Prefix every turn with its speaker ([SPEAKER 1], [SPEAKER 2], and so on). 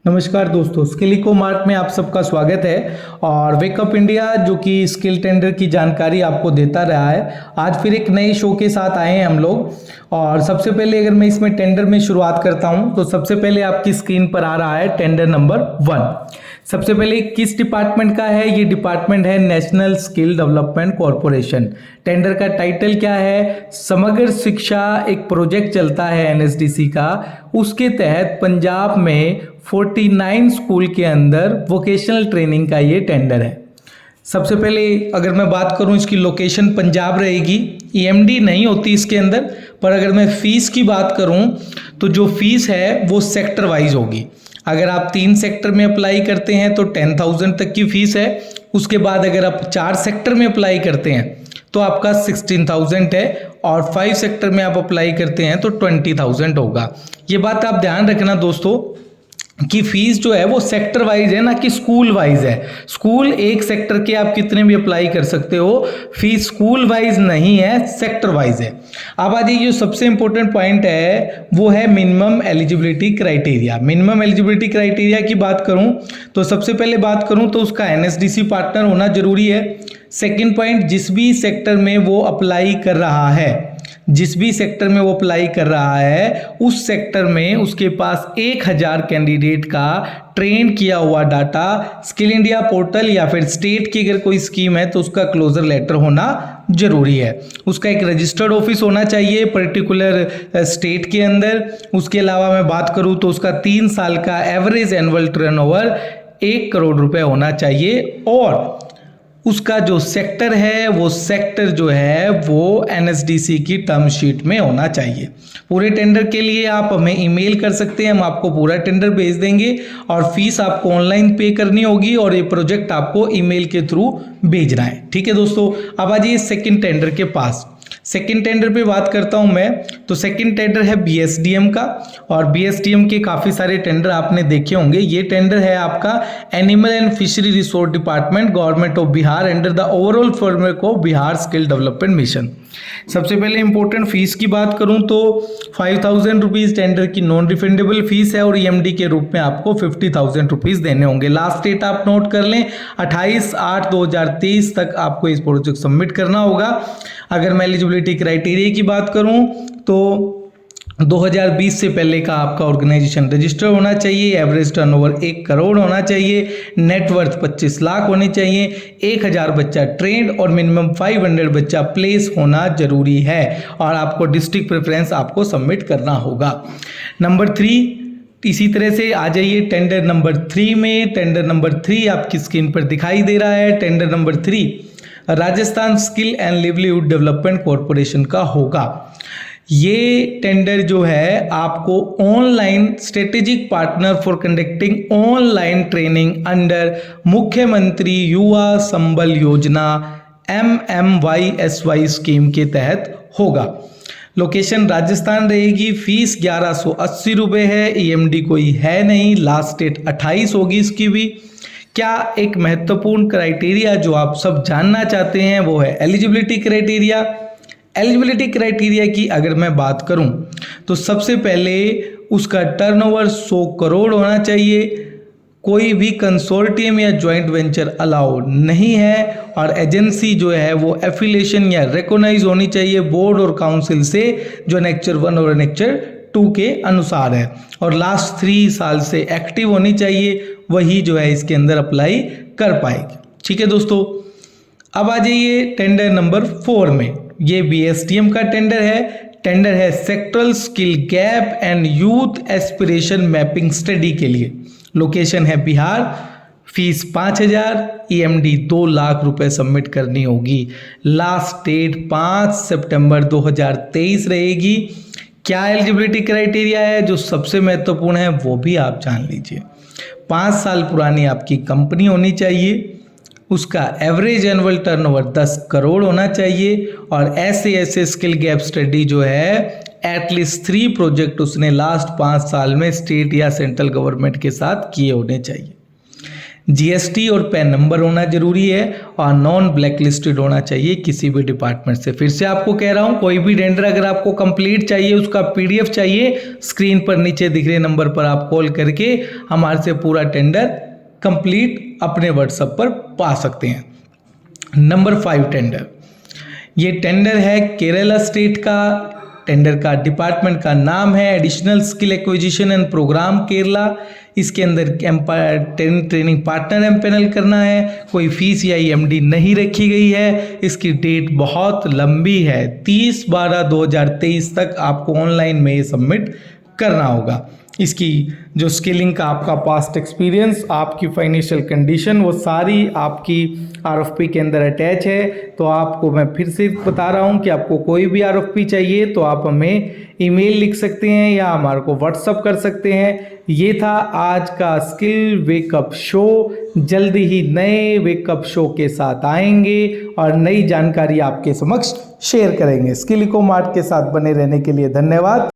[SPEAKER 1] नमस्कार दोस्तों, skill eco mart में आप सबका स्वागत है। और वेकअप इंडिया जो कि स्किल टेंडर की जानकारी आपको देता रहा है, आज फिर एक नए शो के साथ आए हैं हम लोग। और सबसे पहले अगर मैं इसमें टेंडर में शुरुआत करता हूं तो सबसे पहले आपकी स्क्रीन पर आ रहा है टेंडर नंबर 1। सबसे पहले किस डिपार्टमेंट का है? ये डिपार्टमेंट है national skill development corporation. Tender का टाइटल क्या है? समग्र शिक्षा एक प्रोजेक्ट चलता है एनएसडीसी का, उसके तहत पंजाब में 49 स्कूल के अंदर वोकेशनल ट्रेनिंग का ये टेंडर है। सबसे पहले अगर मैं बात करूं, इसकी लोकेशन पंजाब रहेगी, ईएमडी नहीं होती इसके अंदर। पर अगर मैं फीस की बात करूं तो जो फीस है वो सेक्टर वाइज होगी। अगर आप 3 सेक्टर में अप्लाई करते हैं तो 10,000 तक की फीस है। उसके बाद अगर आप 4 सेक्टर में अप्लाई करते हैं तो आपका 16,000 है, और 5 सेक्टर में आप अप्लाई करते हैं तो 20,000 होगा। ये बात आप ध्यान रखना दोस्तों कि फीस जो है वो सेक्टर वाइज है, ना कि स्कूल वाइज है। स्कूल एक सेक्टर के आप कितने भी अप्लाई कर सकते हो, फीस स्कूल वाइज नहीं है, सेक्टर वाइज है। अब आज जो सबसे इंपॉर्टेंट पॉइंट है वो है minimum eligibility criteria. Minimum eligibility criteria की बात करूं तो सबसे पहले बात करूं तो उसका एनएसडीसी पार्टनर होना जरूरी है। सेकेंड पॉइंट, जिस भी सेक्टर में वो अप्लाई कर रहा है, जिस भी सेक्टर में वो अप्लाई कर रहा है उस सेक्टर में उसके पास 1000 कैंडिडेट का ट्रेन किया हुआ डाटा स्किल इंडिया पोर्टल या फिर स्टेट की अगर कोई स्कीम है तो उसका क्लोजर लेटर होना जरूरी है। उसका एक रजिस्टर्ड ऑफिस होना चाहिए पर्टिकुलर स्टेट के अंदर। उसके अलावा मैं बात करूं तो उसका 3 साल का एवरेज एनुअल टर्नओवर 1 करोड़ रुपए होना चाहिए, और उसका जो सेक्टर है वो सेक्टर जो है वो एनएसडीसी की टर्म शीट में होना चाहिए। पूरे टेंडर के लिए आप हमें ईमेल कर सकते हैं, हम आपको पूरा टेंडर भेज देंगे और फीस आपको ऑनलाइन पे करनी होगी, और ये प्रोजेक्ट आपको ईमेल के थ्रू भेजना है। ठीक है दोस्तों, अब आ जाइए सेकेंड टेंडर के पास। सेकेंड टेंडर पे बात करता हूं मैं, तो सेकेंड टेंडर है बीएसडीएम का, और बीएसडीएम के काफी सारे टेंडर आपने देखे होंगे। ये टेंडर है आपका animal and fishery resource department, government of Bihar, under the overall framework of Bihar skill development mission. सबसे पहले इंपॉर्टेंट फीस की बात करूं तो 5,000 रुपीज टेंडर की नॉन रिफंडेबल फीस है, और ईएमडी के रूप में आपको 50,000 रुपीज देने होंगे। लास्ट डेट आप नोट कर लें, 28/8/2023 तक आपको इस प्रोजेक्ट सबमिट करना होगा। अगर मैं एलिजिबिलिटी क्राइटेरिया की बात करूं तो 2020 से पहले का आपका ऑर्गेनाइजेशन रजिस्टर होना चाहिए, एवरेज टर्नओवर 1 करोड़ होना चाहिए, नेटवर्थ 25 लाख होनी चाहिए, 1000 बच्चा ट्रेंड और मिनिमम 500 बच्चा प्लेस होना जरूरी है, और आपको डिस्ट्रिक्ट प्रेफरेंस आपको सबमिट करना होगा। नंबर 3, इसी तरह से आ जाइए टेंडर नंबर 3 में। टेंडर नंबर 3 आपकी स्क्रीन पर दिखाई दे रहा है। Tender number 3 Rajasthan skill and livelihood development corporation का होगा। ये टेंडर जो है आपको online strategic partner for conducting online training under मुख्यमंत्री युवा संबल योजना MMYSY स्कीम के तहत होगा। लोकेशन राजस्थान रहेगी। फीस 1180 रुपये है, ईएमडी कोई है नहीं, लास्ट डेट 28 होगी इसकी भी। क्या एक महत्वपूर्ण क्राइटेरिया जो आप सब जानना चाहते हैं वो है एलिजिबिलिटी क्राइटेरिया। एलिजिबिलिटी क्राइटेरिया की अगर मैं बात करूं तो सबसे पहले उसका टर्नओवर 100 करोड़ होना चाहिए, कोई भी कंसोर्टियम या जॉइंट वेंचर अलाउ नहीं है, और एजेंसी जो है वो एफिलिएशन या रिकॉग्नाइज होनी चाहिए बोर्ड और काउंसिल से जो एनेक्चर 1 और एनेक्चर 2 के अनुसार है, और लास्ट 3 साल से एक्टिव होनी चाहिए, वही जो है इसके अंदर अप्लाई कर पाएगी। ठीक है दोस्तों, अब आ जाइए टेंडर नंबर 4 में। ये बीएसडीएम का टेंडर है। टेंडर है sectoral skill gap and youth aspiration mapping study के लिए। लोकेशन है बिहार। फीस 5,000, ईएमडी 2 लाख रुपए सबमिट करनी होगी। लास्ट डेट 5 सितंबर 2023 रहेगी। क्या एलिजिबिलिटी क्राइटेरिया है जो सबसे महत्वपूर्ण है वो भी आप जान लीजिए। 5 साल पुरानी आपकी कंपनी होनी चाहिए, उसका एवरेज एनुअल टर्नओवर 10 करोड़ होना चाहिए, और ऐसे स्किल गैप स्टडी जो है एटलीस्ट 3 प्रोजेक्ट उसने लास्ट 5 साल में स्टेट या सेंट्रल गवर्नमेंट के साथ किए होने चाहिए। जीएसटी और पैन नंबर होना जरूरी है और नॉन ब्लैक लिस्टेड होना चाहिए किसी भी डिपार्टमेंट से। फिर से आपको कह रहा हूं, कोई भी टेंडर अगर आपको कंप्लीट चाहिए, उसका पीडीएफ चाहिए, स्क्रीन पर नीचे दिख रहे नंबर पर आप कॉल करके हमारे से पूरा टेंडर कंप्लीट अपने व्हाट्सएप पर पा सकते हैं। नंबर 5 टेंडर, ये टेंडर है केरला स्टेट का। टेंडर का डिपार्टमेंट का नाम है additional skill acquisition and programme Kerala. इसके अंदर ट्रेनिंग पार्टनर एम्पैनल करना है। कोई फीस या ईएमडी नहीं रखी गई है। इसकी डेट बहुत लंबी है, 30/12/2023 तक आपको ऑनलाइन में ये सबमिट करना होगा। इसकी जो स्किलिंग का आपका पास्ट एक्सपीरियंस, आपकी फाइनेंशियल कंडीशन, वो सारी आपकी आरएफपी के अंदर अटैच है। तो आपको मैं फिर से बता रहा हूँ कि आपको कोई भी आरएफपी चाहिए तो आप हमें ईमेल लिख सकते हैं या हमारे को व्हाट्सअप कर सकते हैं। ये था आज का स्किल वेकअप शो। जल्दी ही नए वेकअप शो के साथ आएंगे और नई जानकारी आपके समक्ष शेयर करेंगे। स्किल इको मार्ट के साथ बने रहने के लिए धन्यवाद।